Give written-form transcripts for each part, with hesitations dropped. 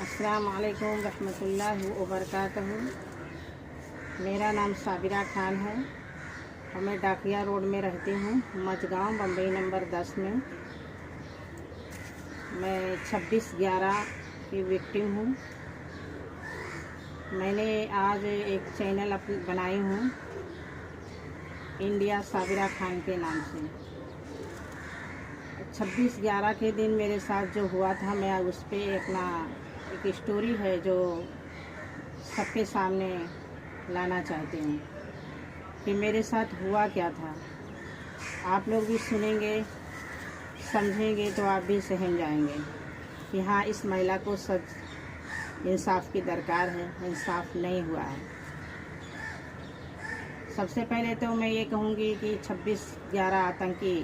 अस्सलाम वालेकुम रहमतुल्लाहि व बरकातहू। मेरा नाम साबिरा खान है और मैं डाकिया रोड में रहती हूँ, मझगाँव, बम्बई नंबर 10 में। मैं 26/11 की विक्टिम हूँ। मैंने आज एक चैनल बनाई हूँ इंडिया साबिरा खान के नाम से। 26/11 के दिन मेरे साथ जो हुआ था, मैं उस पर अपना एक स्टोरी है जो सबके सामने लाना चाहती हूँ कि मेरे साथ हुआ क्या था। आप लोग भी सुनेंगे, समझेंगे तो आप भी सहम जाएंगे कि हाँ, इस महिला को सच इंसाफ की दरकार है, इंसाफ नहीं हुआ है। सबसे पहले तो मैं ये कहूँगी कि 26/11 आतंकी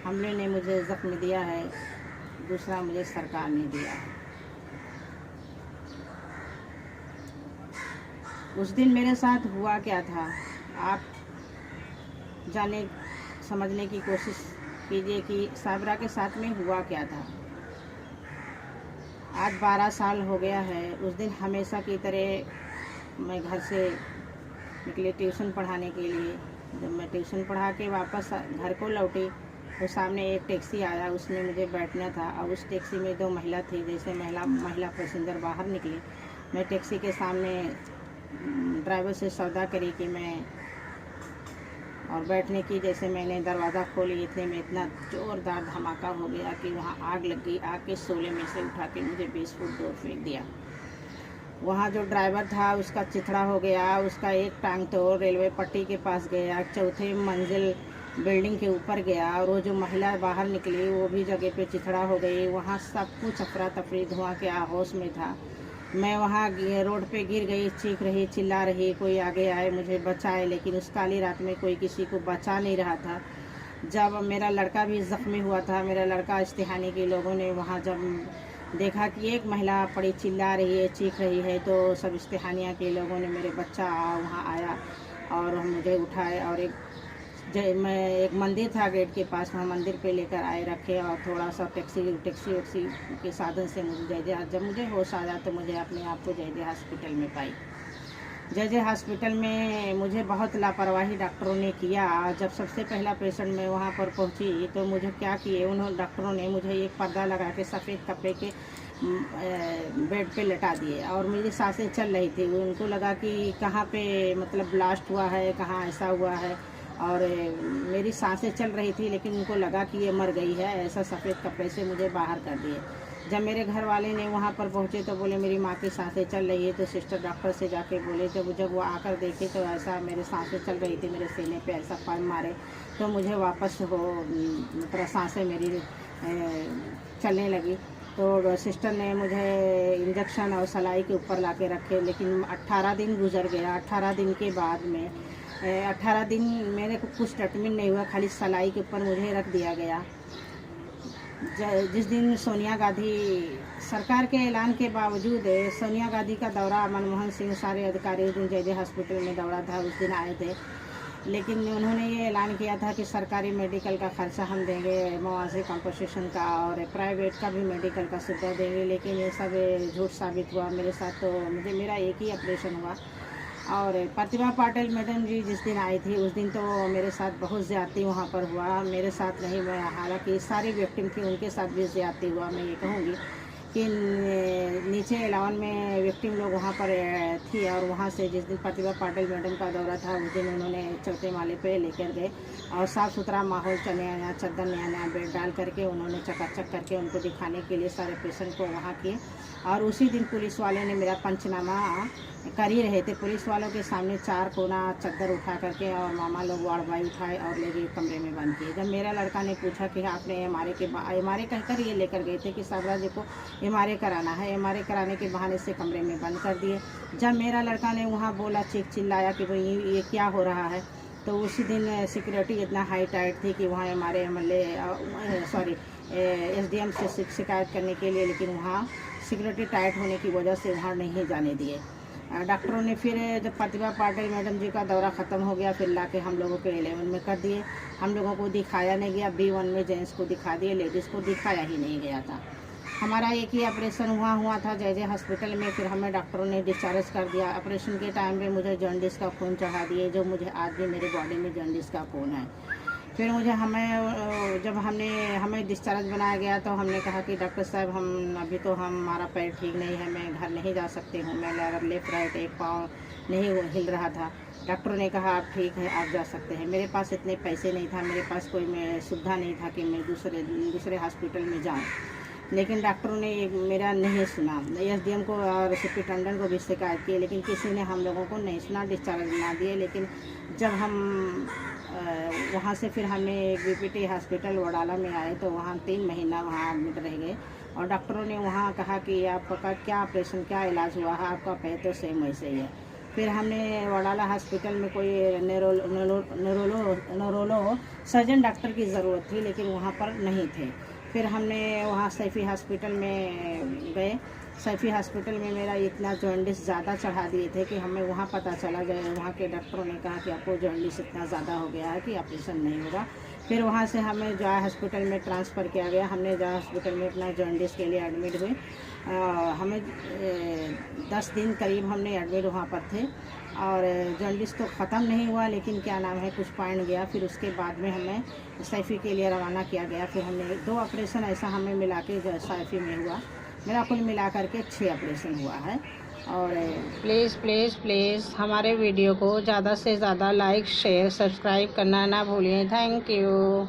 हमले ने मुझे ज़ख्म दिया है, दूसरा मुझे सरकार ने दिया है। उस दिन मेरे साथ हुआ क्या था, आप जाने समझने की कोशिश कीजिए कि साबिरा के साथ में हुआ क्या था। आज 12 साल हो गया है। उस दिन हमेशा की तरह मैं घर से निकली ट्यूशन पढ़ाने के लिए। जब मैं ट्यूशन पढ़ा के वापस घर को लौटी तो सामने एक टैक्सी आया, उसमें मुझे बैठना था और उस टैक्सी में 2 महिला थी। जैसे महिला पैसेंजर बाहर निकली, मैं टैक्सी के सामने ड्राइवर से सौदा करी कि मैं और बैठने की। जैसे मैंने दरवाज़ा खोली, इतने में इतना ज़ोरदार धमाका हो गया कि वहाँ आग लग गई। आग के शोले में से उठा के मुझे 20 फुट दूर फेंक दिया। वहाँ जो ड्राइवर था उसका चिथड़ा हो गया, उसका एक टांग तो रेलवे पट्टी के पास गया, 4थे मंजिल बिल्डिंग के ऊपर गया, और वो जो महिला बाहर निकली वो भी जगह पे चिथड़ा हो गई। वहाँ सब कुछ अफरा तफरी धुआं के आहोश में था। मैं वहाँ रोड पे गिर गई, चीख रही, चिल्ला रही, कोई आगे आए मुझे बचाए, लेकिन उस काली रात में कोई किसी को बचा नहीं रहा था। जब मेरा लड़का भी ज़ख्मी हुआ था, मेरा लड़का इस्तेहानी के लोगों ने वहाँ जब देखा कि एक महिला पड़ी चिल्ला रही है, चीख रही है, तो सब इस्तेहानिया के लोगों ने मेरे बच्चा वहाँ आया और मुझे उठाए और मैं एक मंदिर था गेट के पास, वहाँ मंदिर पे लेकर आए रखे और थोड़ा सा टैक्सी के साधन से मुझे जब मुझे होश आया तो मुझे अपने आप को जय हॉस्पिटल में पाई। जय हॉस्पिटल में मुझे बहुत लापरवाही डॉक्टरों ने किया। जब सबसे पहला पेशेंट मैं वहाँ पर पहुँची तो मुझे क्या किए, उन्होंने डॉक्टरों ने मुझे एक पर्दा लगा के सफ़ेद कपड़े के बेड पे लटा दिए और मेरी सांसें चल रही थी। उनको लगा कि कहाँ पे मतलब ब्लास्ट हुआ है, कहाँ ऐसा हुआ है, और मेरी सांसें चल रही थी, लेकिन उनको लगा कि ये मर गई है। ऐसा सफ़ेद कपड़े से मुझे बाहर कर दिए। जब मेरे घर वाले ने वहाँ पर पहुँचे तो बोले मेरी माँ की सांसें चल रही है, तो सिस्टर डॉक्टर से जाके बोले। जब वो आकर देखे तो ऐसा मेरे सांसें चल रही थी, मेरे सीने पे ऐसा पान मारे तो मुझे वापस वो मतलब सांसें मेरी चलने लगी। तो सिस्टर ने मुझे इंजेक्शन और सलाई के ऊपर ला के रखे, लेकिन 18 दिन गुजर गया। 18 दिन के बाद में 18 दिन मेरे को कुछ ट्रीटमेंट नहीं हुआ, खाली सलाई के ऊपर मुझे रख दिया गया। जिस दिन सोनिया गांधी सरकार के ऐलान के बावजूद सोनिया गांधी का दौरा, मनमोहन सिंह सारे अधिकारी उस दिन जय हॉस्पिटल में दौरा था, उस दिन आए थे, लेकिन उन्होंने ये ऐलान किया था कि सरकारी मेडिकल का खर्चा हम देंगे, मुआवजे कंपनसेशन का, और प्राइवेट का भी मेडिकल का सुविधा देंगे। लेकिन ये सब झूठ साबित हुआ मेरे साथ। तो मेरा एक ही ऑपरेशन हुआ। और प्रतिभा पाटिल मैडम जी जिस दिन आई थी उस दिन तो मेरे साथ बहुत ज़्यादती वहाँ पर हुआ। मेरे साथ नहीं, मैं हालांकि सारी विक्टिम थी, उनके साथ भी ज़्यादती हुआ। मैं ये कहूँगी कि नीचे 11 में विक्टिम लोग वहाँ पर थी, और वहाँ से जिस दिन प्रतिभा पाटिल मैडम का दौरा था उस दिन उन्होंने चौथे माले पे लेकर गए और साफ़ सुथरा माहौल, नया चद्दर, नया बेड डाल करके उन्होंने चकाचक करके उनको दिखाने के लिए सारे पेशेंट को वहाँ किए। और उसी दिन पुलिस वाले ने मेरा पंचनामा कर ही रहे थे। पुलिस वालों के सामने 4 कोना चद्दर उठा करके और मामा लोग वाड़वाई उठाए और ले गए कमरे में बंद किए। जब मेरा लड़का ने पूछा कि आपने एमआरए कहकर ये लेकर गए थे कि साबिरा जी को एमआरए कराना है, एमआरए कराने के बहाने से कमरे में बंद कर दिए। जब मेरा लड़का ने वहाँ बोला, चीख चिल्लाया कि भाई ये क्या हो रहा है, तो उसी दिन सिक्योरिटी इतना हाई टाइट थी कि वहाँ एसडीएम से शिकायत करने के लिए, लेकिन वहाँ सिक्योरिटी टाइट होने की वजह से वहाँ नहीं जाने दिए। डॉक्टरों ने फिर जब प्रतिभा पाटिल मैडम जी का दौरा ख़त्म हो गया, फिर लाके हम लोगों के 11 में कर दिए। हम लोगों को दिखाया नहीं गया। B1 में जेंट्स को दिखा दिए, लेडीज़ को दिखाया ही नहीं गया था। हमारा एक ही ऑपरेशन हुआ था जय जय हॉस्पिटल में। फिर हमें डॉक्टरों ने डिस्चार्ज कर दिया। ऑपरेशन के टाइम पे मुझे जॉन्डिस का खून चढ़ा दिए, जो मुझे आज भी मेरे बॉडी में जॉन्डिस का खून है। फिर जब हमें डिस्चार्ज बनाया गया तो हमने कहा कि डॉक्टर साहब अभी तो हमारा पैर ठीक नहीं है, मैं घर नहीं जा सकती हूँ। मैं लेफ़्ट राइट एक पाँव नहीं हिल रहा था। डॉक्टरों ने कहा आप ठीक है, आप जा सकते हैं। मेरे पास इतने पैसे नहीं था, मेरे पास कोई सुविधा नहीं था कि मैं दूसरे हॉस्पिटल में जाऊँ। लेकिन डॉक्टरों ने मेरा नहीं सुना। एसडीएम को और सुपरिटेंडेंट को भी शिकायत की, लेकिन किसी ने हम लोगों को नहीं सुना, डिस्चार्ज बना दिए। लेकिन जब हम वहाँ से फिर हमें बीपीटी हॉस्पिटल वडाला में आए तो वहाँ 3 महीना वहाँ एडमिट रह गए। और डॉक्टरों ने वहाँ कहा कि आपका क्या ऑपरेशन, क्या इलाज हुआ है, आपका पैर तो सेम वैसे ही है। फिर हमने वडाला हॉस्पिटल में कोई न्यूरोलो सर्जन डॉक्टर की ज़रूरत थी, लेकिन वहाँ पर नहीं थे। फिर हमने वहाँ सैफी हॉस्पिटल में गए। सैफी हॉस्पिटल में मेरा इतना जॉन्डिस ज़्यादा चढ़ा दिए थे कि हमें वहाँ पता चला गया। वहाँ के डॉक्टरों ने कहा कि आपको जॉन्डिस इतना ज़्यादा हो गया है कि ऑपरेशन नहीं होगा। फिर वहाँ से हमें जॉय हॉस्पिटल में ट्रांसफ़र किया गया। हमने जॉय हॉस्पिटल में अपना जॉन्डिस के लिए एडमिट हुए। हमें 10 दिन करीब हमने एडमिट वहाँ पर थे और जॉन्डिस तो ख़त्म नहीं हुआ, लेकिन क्या नाम है कुछ पॉइंट गया। फिर उसके बाद में हमें सैफी के लिए रवाना किया गया। फिर हमने 2 ऑपरेशन ऐसा हमें मिला के सैफी में हुआ। मेरा कुल मिला करके 6 ऑपरेशन हुआ है। और प्लीज़ प्लीज़ प्लीज़ हमारे वीडियो को ज़्यादा से ज़्यादा लाइक शेयर सब्सक्राइब करना ना भूलिए। Thank you.